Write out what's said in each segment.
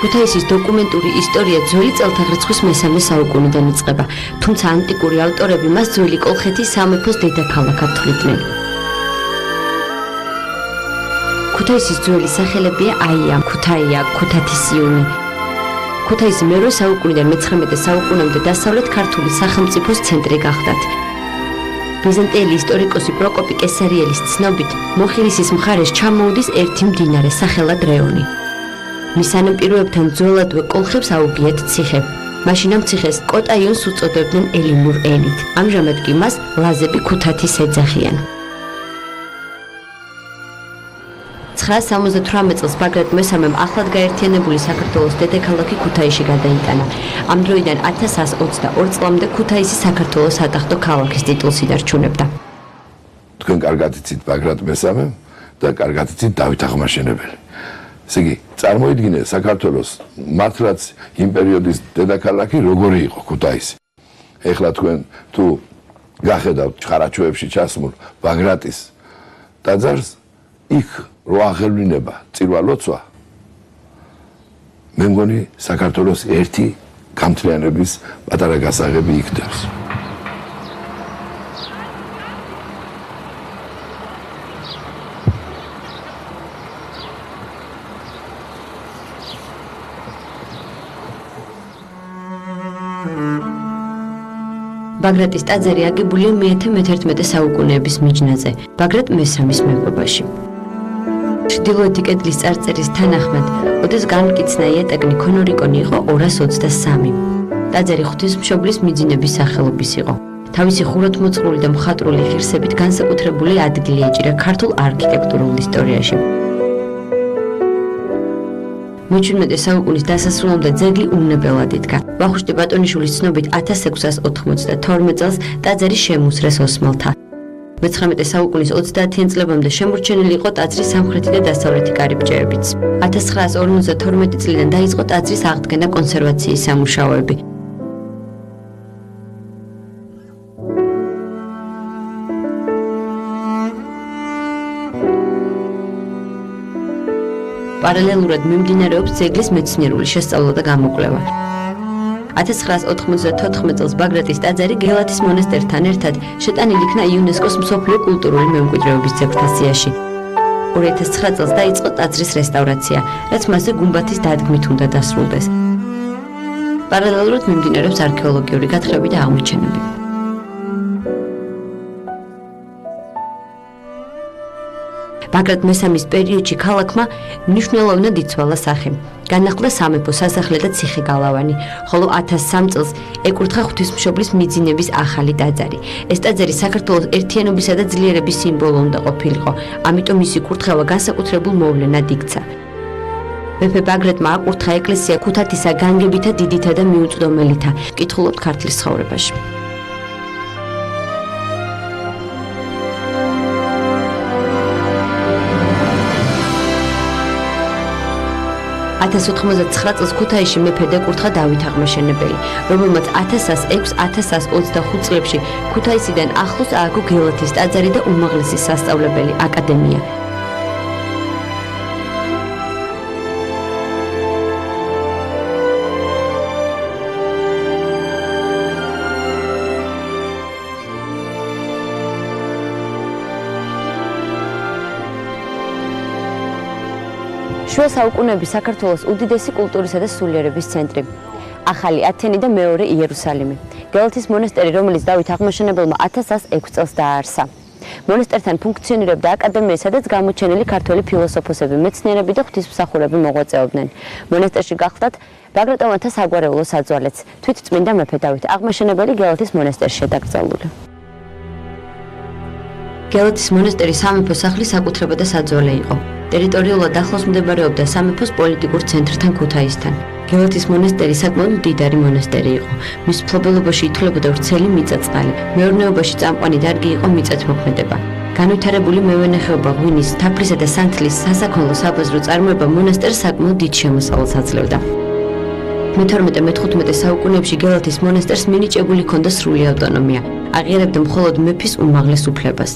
ქუთაისის დოკუმენტური ისტორია ძველი წელთაღრიცხვის მესამე საუკუნიდან იწყება, თუმცა ანტიკური ავტორები მას ძველი კოლხეთის სამეფოს დედაქალაქად თვლიდნენ. ქუთაისის ძველი სახელებია აია, ქუთაია, ქუთათისიუნი. ქუთაისი მერვე საუკუნიდან მე-19 საუკუნემდე დასავლეთ ქართული სახელმწიფოს ცენტრი გახდათ. ბიზანტიელი ისტორიკოსი პროკოპი კესარიელის ცნობით, მოხილისის მხარეს ჩამოუდის ერთი მდინარე სახელად რეონი. მის ანაპიროებთან ძველადვე კოლხებს აუგიათ ციხე. მაშინ ამ ციხეს კოტაიონს უწოდებდნენ ელინურ ენით. ამჟამად კი მას ლაზები ქუთათის ეძახიან. 978 წელს ბაგრატ მესამემ ახლად გაერთიანებული საქართველოს დედაქალაქი ქუთაისში გადაიტანა. ამ დროიდან 1122 წლამდე ქუთაისი საქართველოს სატახტო ქალაქის ტიტულს ინარჩუნებდა. თქვენ კარგად იცით ბაგრატ მესამემ და კარგად იცით დავით აღმაშენებელი. ესე იგი, წარმოიდგინე საქართველოს მართლაც იმ პერიოდის დედაქალაქი როგორი იყო ქუთაისი. ეხლა თქვენ თუ გახედავთ ჩხარაჩოებში ჩასმულ ბაგრატის ტაძარს, იქ რო აღევლინება წირვა-ლოცვა, მე მგონი საქართველოს ერთი გამთლიანების პატარა გასაღები იქნებს. ბაგრატის ტაძარი აგებულია მე-11 საუკუნეების მიჯნაზე, ბაგრატ მესამის მეფობაში. ჩრდილოეთი კედლის წარწერის თანახმად, ოდეს განმკიცნა იატაკნი ქონორიკონი იყო 223. ტაძარი ღვთისმშობლის მიძინების სახელობის იყო. თავისი ხუროთმოწყრული და მხატვრული ღირსებით განსაკუთრებული ადგილი ეჭირა ქართულ არქიტექტურულ ისტორიაში. მე-17 საუკუნის დასასრულამდე ძეგლი უვნებელად იდგა. ვახუშტი ბატონიშვილის ცნობით 1692 წელს ტაძარი შემუსრეს ოსმალთა. მე-19 საუკუნის 30-იან წლებამდე შემორჩენილი იყო ტაძრის სამხრეთი და დასავლეთი კარიბჭეებიც. 1952 წლიდან დაიწყო ტაძრის აღდგენა კონსერვაციის სამუშაოები. პარალელურად მიმდინარეობს ძეგლის მეცნიერული შესწავლა და გამოკვლევა. 1994 წელს ბაგრატის ტაძარი გელათის მონასტერთან ერთად შეტანილი იქნა იუნესკოს მსოფლიო კულტურული მემკვიდრეობის ძეგლთა სიაში. 2009 წელს დაიწყო ტაძრის რესტავრაცია, რაც მასზე გუმბათის დადგმით უნდა დასრულდეს. პარალელურად მიმდინარეობს არქეოლოგიური გათხრები და აღმოჩენები. ბაგრატ მესამის პერიოდში ქალაქმა მნიშვნელოვნად იცვალა სახე. განახლდა სამეფო სასახლე და ციხე-გალავანი, ხოლო 1003 წელს ეკურთხა ღვთისმშობლის მიძინების ახალი ტაძარი. ეს ტაძარი საქართველოს ერთიანობისა და ძლიერების სიმბოლო უნდა ყოფილიყო, ამიტომ მისი კურთხევა განსაკუთრებულ მოვლენად იქცა. მეფე ბაგრატმა აკურთხა ეკლესია ქუთათისა განგებითა, დიდითა და მიუწვდომელითა. ვკითხულობთ ქართლის ცხოვრებაში. 1099 წელს ქუთაისში მეფედ ეკურთხა დავით აღმაშენებელი, რომელმაც 1106-1125 წლებში ქუთაისიდან ახლოს ააგო გელათის ტაძარი და უმაღლესი სასწავლებელი აკადემია. შუა საუკუნეების საქართველოს უდიდესი კულტურისა და სულიერების ცენტრი. ახალი ათენი და მეორე იერუსალიმი. გელათის მონასტერი, რომელიც დავით აღმაშენებელმა 1106 წელს დააარსა. მონასტერთან ფუნქციონირებდა აკადემია, სადაც გამოჩენილი ქართველი ფილოსოფოსები, მეცნიერები და ღვთისმსახურები მოღვაწეობდნენ. მონასტერში გახლდათ ბაგრატოვანთა საგვარეულო საძვალეც, თვით წმინდა მეფე დავით აღმაშენებელი გელათის მონასტერში დაკრძალული. გელათის მონასტერი სამეფო სახლის საკუთრება და საძვალე იყო. ტერიტორიულად ახლოს მდებარეობდა სამეფოს პოლიტიკურ ცენტრთან ქუთაისთან. გელათის მონასტერი საკმაოდ მდიდარი მონასტერი იყო. მის მფლობელობაში ითვლებოდა ვრცელი მიწა-წყალი. მეურნეობაში წამყვანი დარგი იყო მიწათმოქმედება. განვითარებული მევენახეობა, ღვინის, თაფლისა და სანთლის სასაქონლო საბაზრო წარმოება მონასტერს საკმაოდ დიდ შემოსავალს აძლევდა. მე-12-მე-15 საუკუნეებში გელათის მონასტერს მინიჭებული ჰქონდა სრული ავტონომია. აღიარებდა მხოლოდ მეფის უმაღლეს უფლებას.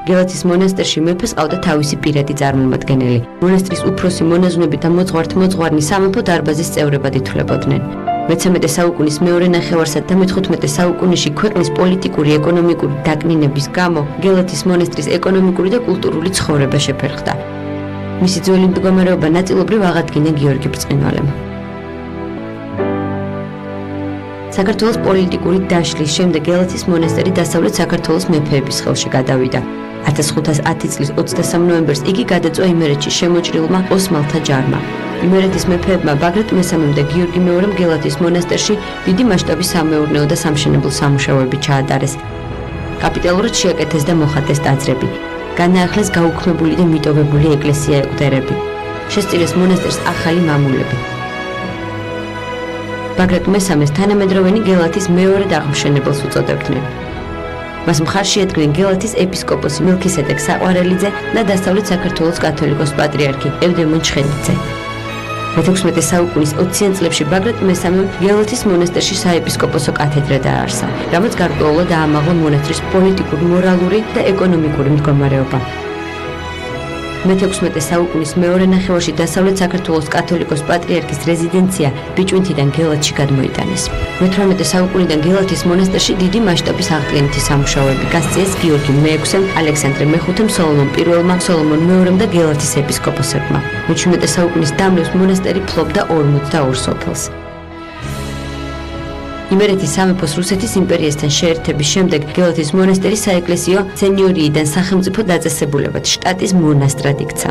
გელათის მონასტერში მეფეს ყავდა თავისი პირადი წარმომადგენელი. მონასტრის უფროსი მონაზვნები და მოძღვართ-მოძღვარნი სამეფო დარბაზის წევრებად ითვლებოდნენ. მე-13 საუკუნის მეორე ნახევარსა და მე-15 საუკუნეში ქვეყნის პოლიტიკური, ეკონომიკური დაკნინების გამო გელათის მონასტრის ეკონომიკური და კულტურული ცხოვრება შეფერხდა. მისი ძველი მდგომარეობა ნაწილობრივ აღადგინა გიორგი ბრწყინვალემ. საქართველოს პოლიტიკური დაშლის შემდეგ გელათის მონასტერი დასავლეთ საქართველოს მეფეების ხელში გადავიდა. 1510 წლის 23 ნოემბერს იგი გადაწვა იმერეთში შემოჭრილმა ოსმალთა ჯარმა. იმერეთის მეფეებმა ბაგრატ მესამემ და გიორგი მეორემ გელათის მონასტერში დიდი მასშტაბის სამეურნეო და სამშენებლო სამუშაოები ჩაატარეს. კაპიტალურად შეაკეთეს და მოხატეს ტაძრები. განაახლეს გაუქმებული და მიტოვებული ეკლესია ეკვდერები. შესწირეს მონასტერს ახალი მამულები. ბაგრატ მესამეს თანამედროვენი გელათის მეორედ აღმშენებელს უწოდებდნენ. მას მხარში ედგნენ გელათის ეპისკოპოსი მელქისედეკ საყვარელიძე და დასავლეთ საქართველოს კათოლიკოს პატრიარქი ევდემონ ჩხელიძე. მე-16 საუკუნის 20-იან წლებში ბაგრატ მესამემ გელათის მონასტერში საეპისკოპოსო კათედრა დააარსა, რამაც გარკვეულად დაამაღლა მონასტრის პოლიტიკური, მორალური და ეკონომიკური მდგომარეობა. მე-16 საუკუნის მეორე ნახევარში დასავლეთ საქართველოს კათოლიკოს პატრიარქის რეზიდენცია ბიჭვინთიდან გელათში გადმოიტანეს. მე-18 საუკუნიდან გელათის მონასტერში დიდი მასშტაბის აღდგენითი სამუშაოები გასწიეს გიორგი მე-6-ემ, ალექსანდრე მე-5-ემ, სოლომონ პირველმა, სოლომონ მეორე-მ და გელათის ეპისკოპოსებმა. მე-17 საუკუნის დამლევს მონასტერი ფლობდა 42 სოფელს. იმერეთის სამეფოს რუსეთის იმპერიასთან შეერთების შემდეგ გელათის მონასტერი საეკლესიო სენიორიიდან სახელმწიფო დაწესებულებად შტატის მონასტრად იქცა.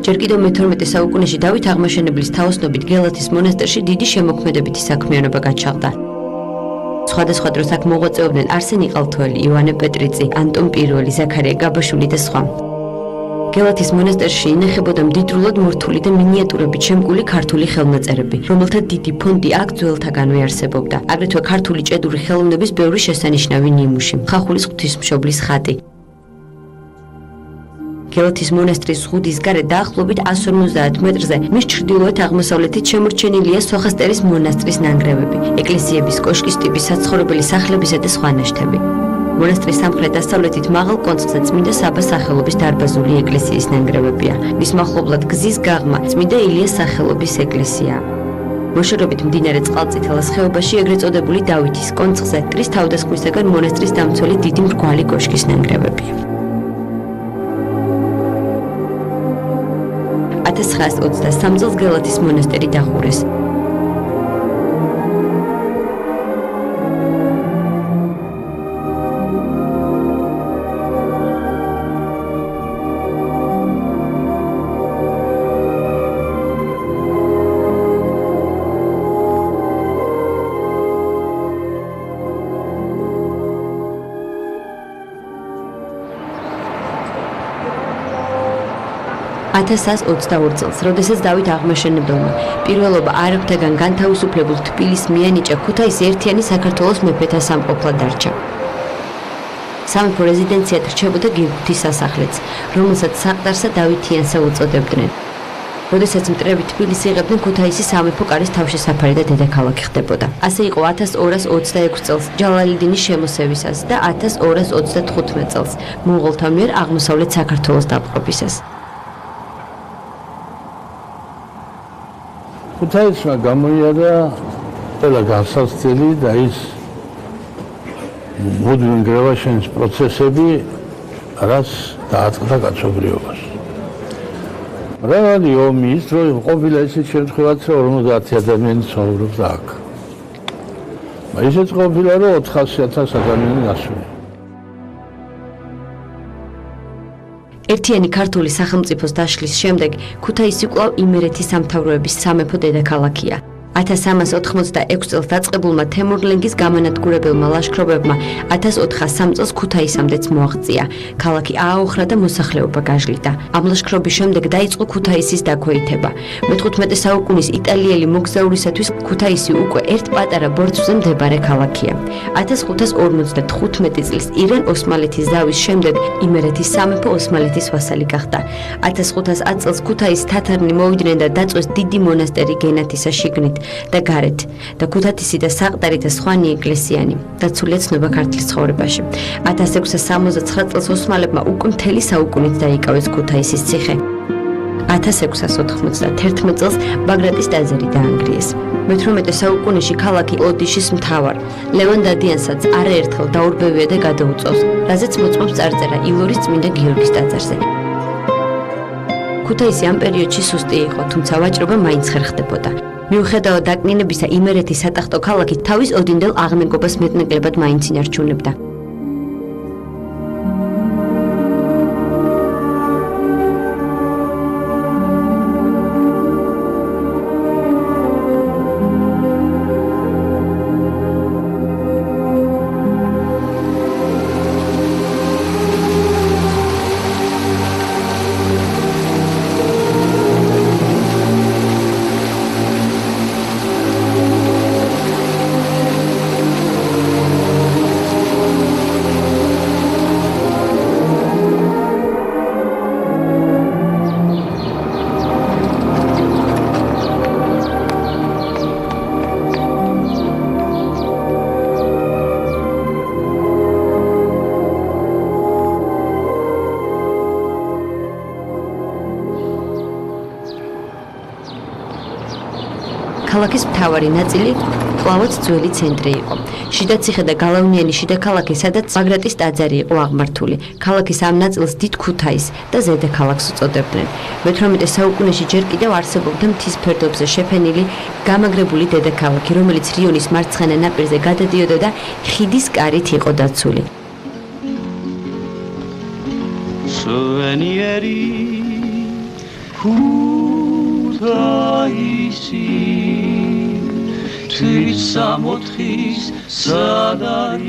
ჯერ კიდევ მე-12 საუკუნეში დავით აღმაშენებლის თაოსნობით გელათის მონასტერში დიდი შემოქმედებითი საქმიანობა გაჩაღდა. სხვადასხვა დროს აქ მოღვაწეობდნენ არსენ იყალთოელი, ივანე პეტრიცი, ანტონ პირველი, ზაქარია გაბაშვილი და სხვა. გელათის მონასტერში ინახებოდა მდიდრულად მორთული და მინიატურებით შემკული ქართული ხელნაწერები, რომელთა დიდი ფონდი აქ ძველთაგანვე არსებობდა. აგრეთვე ქართული ჭედური ხელოვნების ბევრი შესანიშნავი ნიმუში, ხახულის ღვთისმშობლის ხატი. გელათის მონასტრის ზღუდის გარეთ დაახლოებით 150 მეტრზე მის ჩრდილოეთ აღმოსავლეთით შემორჩენილია სოხასტერის მონასტრის ნანგრევები, ეკლესიების, კოშკის ტიპის საცხოვრებელი სახლებისა და სხვა ნაშთები. მონასტრის სამხრეთ-დასავლეთით მაღალ კონცხზე წმინდა საბას სახელობის დარბაზული ეკლესიის ნანგრევებია. მის მახლობლად გზის გაღმა წმინდა ილიას სახელობის ეკლესიაა. მოშორებით მდინარე წყალწითელას ხეობაში ეგრეთ წოდებული დავითის კონცხზე ტრის თავდასხმისაგან მონასტრის დამცველი დიდი მრგვალი კოშკის ნანგრევებია. 1923 წელს გელათის მონასტერი დახურეს. წელს, როდესაც დავით აღმაშენებელმა პირველობა არაბთაგან განთავისუფლებულ თბილისს მიანიჭა, ქუთაისი ერთიანი საქართველოს მეფეთა სამყოფლად დარჩა. სამეფო რეზიდენციად რჩებოდა გიორგის სასახლეც, რომელსაც საყდარსა დავითიანსა უწოდებდნენ. როდესაც მტრები თბილისს იღებდნენ, ქუთაისი სამეფო კარის თავშესაფარი და დედაქალაქი ხდებოდა. ასე იყო 1226 წელს ჯალალედინის შემოსევისას და 1235 წელს მონღოლთა მიერ აღმოსავლეთ საქართველოს დაპყრობისას. ქუთაისმა გამოიარა ყველა განსაცდელი და ის მუდმივი გრევაშენის პროცესები, რაც დაატყდა კაცობრიობას. მრავალი ომი ის დრო ყოფილა ისეთ შემთხვევაც, რომ 50 ადამიანი ცხოვრობდა აქ. ისეც ყოფილა, რომ 400,000 ადამიანი გასული. ერთიანი ქართული სახელმწიფოს დაშლის შემდეგ ქუთაისი კვლავ იმერეთის სამთავროების სამეფო დედაქალაქია. 1386 წელს დაწყებულმა თემურლენგის გამანადგურებელმა ლაშქრობებმა 1403 წელს ქუთაისამდეც მოაღწია. ქალაქი ააოხრა და მოსახლეობა გაჟლიტა. ამ ლაშქრობის შემდეგ დაიწყო ქუთაისის დაქვეითება. მე-15 საუკუნის იტალიელი მოგზაურისათვის ქუთაისი უკვე ერთ პატარა ბორცვზე მდებარე ქალაქია. 1555 წლის ირან-ოსმალეთის ზავის შემდეგ იმერეთის სამეფო ოსმალეთის ვასალი გახდა. 1510 წელს ქუთაისს თათარნი მოვიდნენ და დაწვეს დიდი მონასტერი გენათისა შიგნით. და გარეთ და ქუთათისი და საყდარი და სხვანი ეკლესიანი დაცულია ცნობა ქართლის ცხოვრებაში. 1669 წელს ოსმალებმა უკვე მთელი საუკუნით დაიკავეს ქუთაისის ციხე. 1691 წელს ბაგრატის ტაძარი დაანგრიეს. მე-18 საუკუნეში ქალაქი ოდიშის მთავარ ლევან დადიანსაც არაერთხელ დაურბევია და გადაუწევს, რაზეც მოწმობს წარწერა ილორის წმინდა გიორგის ტაძარზე. ქუთაისი ამ პერიოდში სუსტი იყო, თუმცა ვაჭრობა მაინც ხერხდებოდა. მიუხედავად დაკნინებისა, იმერეთის სატახტო ქალაქი თავის ოდინდელ აღმეგობას მეტნაკლებად მაინც ინარჩუნებდა. ქალაქის მთავარი ნაწილი კვლავაც ძველი ცენტრი იყო. შიდა ციხე და გალავნიანი შიდა ქალაქი, სადაც ბაგრატის ტაძარი იყო აღმართული. ქალაქის ამ ნაწილს დიდ ქუთაისს და ზედა ქალაქს უწოდებდნენ. მე-18 საუკუნეში ჯერ კიდევ არსებობდა მთის ფერდობზე შეფენილი გამაგრებული დედაქალაქი, რომელიც რიონის მარცხენა ნაპირზე გადადიოდა და ხიდის კარით იყო დაცული. სუვენიერი ქუთაისი თვის სამოთხის სადარია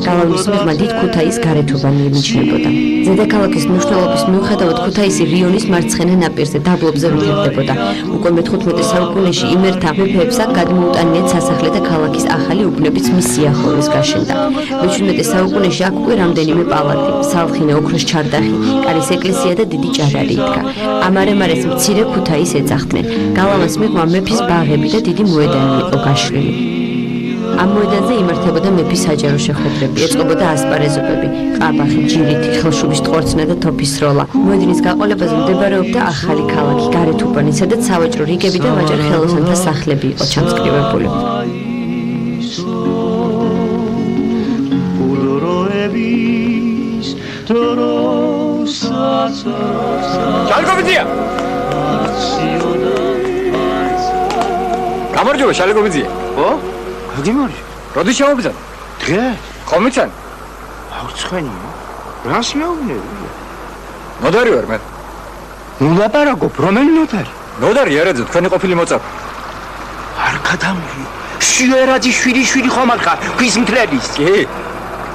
გალავნის მიღმა დიდ ქუთაისს გარეთუბანი ემიჩნებოდა. ზედაქალაქის მნიშვნელობის მიუხედავად ქუთაისი რიონის მარცხენა ნაპირზე დაბლობზე ვრცელდებოდა. უკვე მე-15 საუკუნეში იმერთა მეფეებს აქ გადმოუტანიათ სასახლე და ქალაქის ახალი უბნებიც მის სიახლოვეს გაშენდა. მე-17 საუკუნეში აქ უკვე რამდენიმე პალატი, სალხინე, ოქროს ჩარდახი, კარის ეკლესია და დიდი ჭადარი იდგა. ამარემარეს მცირე ქუთაისს ეძახდნენ. გალავანს მიღმა მეფის ბაღები და დიდი მოედანი იყო გაშლილი. ამ მოედანზე იმართებოდა მეფის საჯარო შეხვედრები, ეწყობოდა ასპარეზობები, ყაბახი, ჯირითი, ხელშუბის ტყორცნა და თოფის სროლა. მოედნის გაყოლებაზე მდებარეობდა ახალი ქალაქი, გარეთუბანი, სადაც სავაჭრო რიგები და ვაჭარ ხელოსანთა სახლები იყო ჩამსკრივებული. შალიკოვიძია! გამარჯობა, შალიკოვიძია. ო? გაგიმარჯ. როდის ჩამოვიძან? დღეს. ხომიცან? აღწვენია. რას მეუბნები? ნოდარი ვარ მე. ნუ ლაპარაკობ, რომელი ნოდარი? ნოდარი არაძე, თქვენი ყოფილი მოწაფე. არ გადამრი. შიერაძი შვილი ხომ არ ხარ? ქვის მთლების.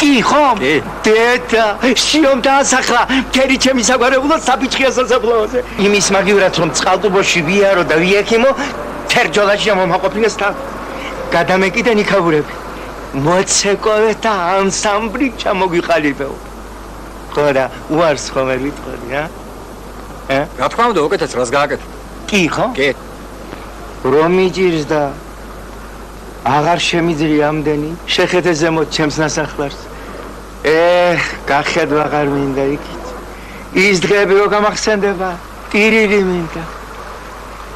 კი, ხომ? კი. დედა, შიომ დაასახლა, მთელი ჩემი საგვარეულო საფიჭხია სასაფლაოზე. იმის მაგივრად რომ წყალტუბოში ვიარო და ვიექიმო, თერჯოლაში მომაყოფილეს თან. გადამეკიდე ნიქაბურები. მოცეკოვე და ანსამბლი ჩამოგვიყალიბეო. ხოდა უარს ხომელი თქონი, რა თქმა უნდა, უკეთეს რას გააკეთე? კი, ხო? კი. რომ მიჭირს და აღარ შემიძლია ამდენი, შეხედე ზემოთ ჩემს ნასახლარს. გახედვა აღარ მინდა იქით. ის დღეები რო გამახსენდება, ტირილი მინდა.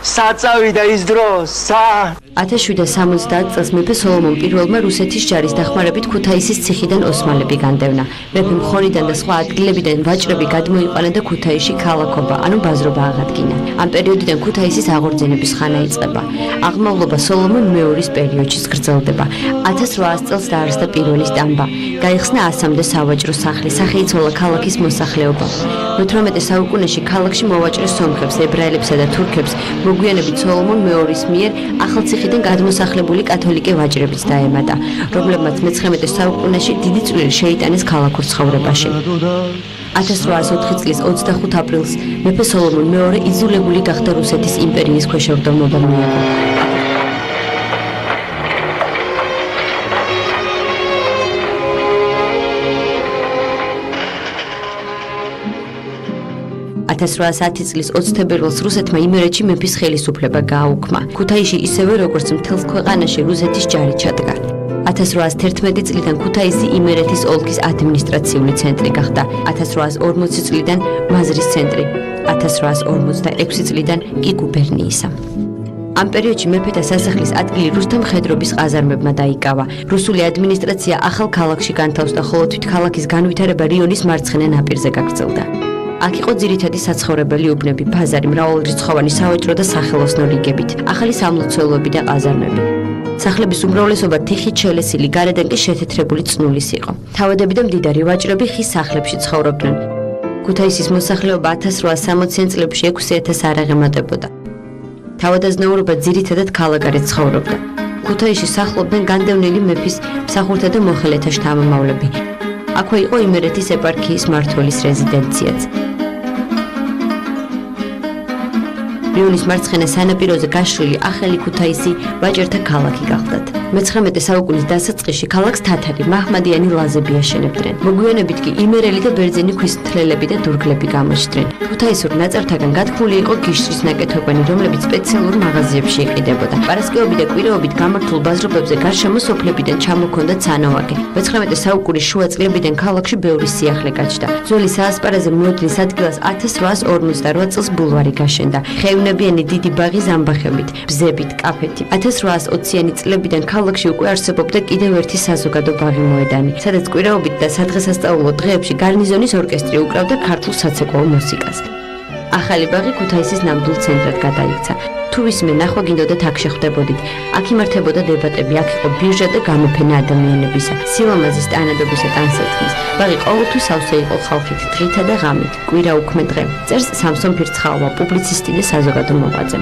საწავი და ის დრო, 1770 წელს მეფე სოლომონ პირველმა რუსეთის ჯარის დახმარებით ქუთაისის ციხიდან ოსმალები განდევნა. მეფე მხოლიდან და სხვა ადგილებიდან ვაჭრები გადმოიყვანა და ქუთაისში ქალაქობა, ანუ ბაზრობა აღადგინა. ამ პერიოდიდან ქუთაისის აღორძინების ხანა იწყება. აღმავლობა სოლომონ მეორის პერიოდშიც გრძელდება. 1800 წელს დაარსდა პირველი სტამბა. გაიხსნა 100-მდე სავაჭრო სახლი, სახეიცვალა ქალაქის მოსახლეობა. მე-18 საუკუნეში ქალაქში მოვაჭრეს სომხებს, ებრაელებსა და თურქებს. მოგვიანებით სოლომონ მეორის მიერ ახალციხიდან გადმოსახლებული კათოლიკე ვაჭრებიც დაემატა, რომლებმაც მე-19 საუკუნეში დიდი წვლილი შეიტანეს ქალაქურ ცხოვრებაში. 1804 წლის 25 აპრილს მეფე სოლომონ მეორე იძულებული გახდა რუსეთის იმპერიის ქვეშევრდომობა მიიღო. 1810 წლის 20 თებერვალს რუსეთმა იმერეთში მეფის ხელისუფლება გააუქმა. ქუთაისში ისევე როგორც მთელს ქვეყანაში რუსეთის ჯარი ჩადგა. 1811 წლიდან ქუთაისი იმერეთის ოლქის ადმინისტრაციული ცენტრი გახდა. 1840 წლიდან მაზრის ცენტრი, 1856 წლიდან კი გუბერნიისა. ამ პერიოდში მეფეთა სასახლის ადგილი რუსთა მხედრობის ყაზარმებმა დაიკავა. რუსული ადმინისტრაცია ახალ ქალაქში განთავსდა, ხოლო თვით ქალაქის განვითარება რიონის მარცხენა ნაპირზე გაგრძელდა. აქ იყო ძირითადი საცხოვრებელი უბნები, ბაზარი, მრავალრიცხოვანი სავაჭრო და სახელოსნო რიგებით, ახალი სამლოცველოები და ყაზარმები. სახლების უმრავლესობა თიხით შელესილი, გარედან კი შეთეთრებული წნულის იყო. თავადები და მდიდარი ვაჭრები ხის სახლებში ცხოვრობდნენ. ქუთაისის მოსახლეობა 1860-იან წლებში 6000 არ აღემატებოდა. თავადაზნაურობა ძირითადად ქალაქგარეთ ცხოვრობდა. ქუთაისში სახლობდნენ განდევნილი მეფის მსახურთა და მოხელეთა შთამომავლები. აქვე იყო იმერეთის ეპარქიის მმართველის რეზიდენციაც. რიონის მარცხენა სანაპიროზე გაშლილი ახალი ქუთაისი ვაჭერთა ქალაქი გახდათ. მე-19 საუკუნის დასაწყისში ქალაქს თათარი, მაჰმადიანი ლაზები აშენებდნენ. მოგვიანებით კი იმერელი და ბერძენი ქვის მთლელები და დურგლები გამოჩნდნენ. ქუთაისურ ნაწარმთაგან გათქმული იყო გიშრის ნაკეთობანი, რომლებიც სპეციალურ მაღაზიებში იყიდებოდა. პარასკევობით და კვირაობით გამართულ ბაზრობებზე გარშემო სოფლებიდან ჩამოქონდა ცანოვაგე. მე-19 საუკუნის შუა წლებიდან ქალაქში ბევრი სიახლე გაჩნდა. ძველი საასპარეზე მოედნის ადგილას 1858 წელს ბულვარი გაშენდა. ნებიანი დიდი ბაღი ზამბახებით, ბზებით, კაფეთი. 1820-იანი წლებიდან ქალაქში უკვე არსებობდა კიდევ ერთი საზოგადო ბაღი მოედანი, სადაც კვირაობით და სადღესასწაულო დღეებში გარნიზონის ორკესტრი უკრავდა ქართულ საცეკვაო მუსიკას. ახალი ბაღი ქუთაისის ნამდვილ ცენტრად გადაიქცა. თუ ვისმე ნახვა გინდოდათ აქ შეხვდებოდით. აქ იმართებოდა დებატები, აქ იყო ბირჟა და გამოფენა ადამიანებისა, სილამაზის, ტანადობისა, ტანსაცმლის. ბაღი ყოველთვის სავსე იყო ხალხით, დღითა და ღამით, კვირა უქმე დღე. წერს სამსონ ფირცხალვა, პუბლიცისტი და საზოგადო მოღვაწე.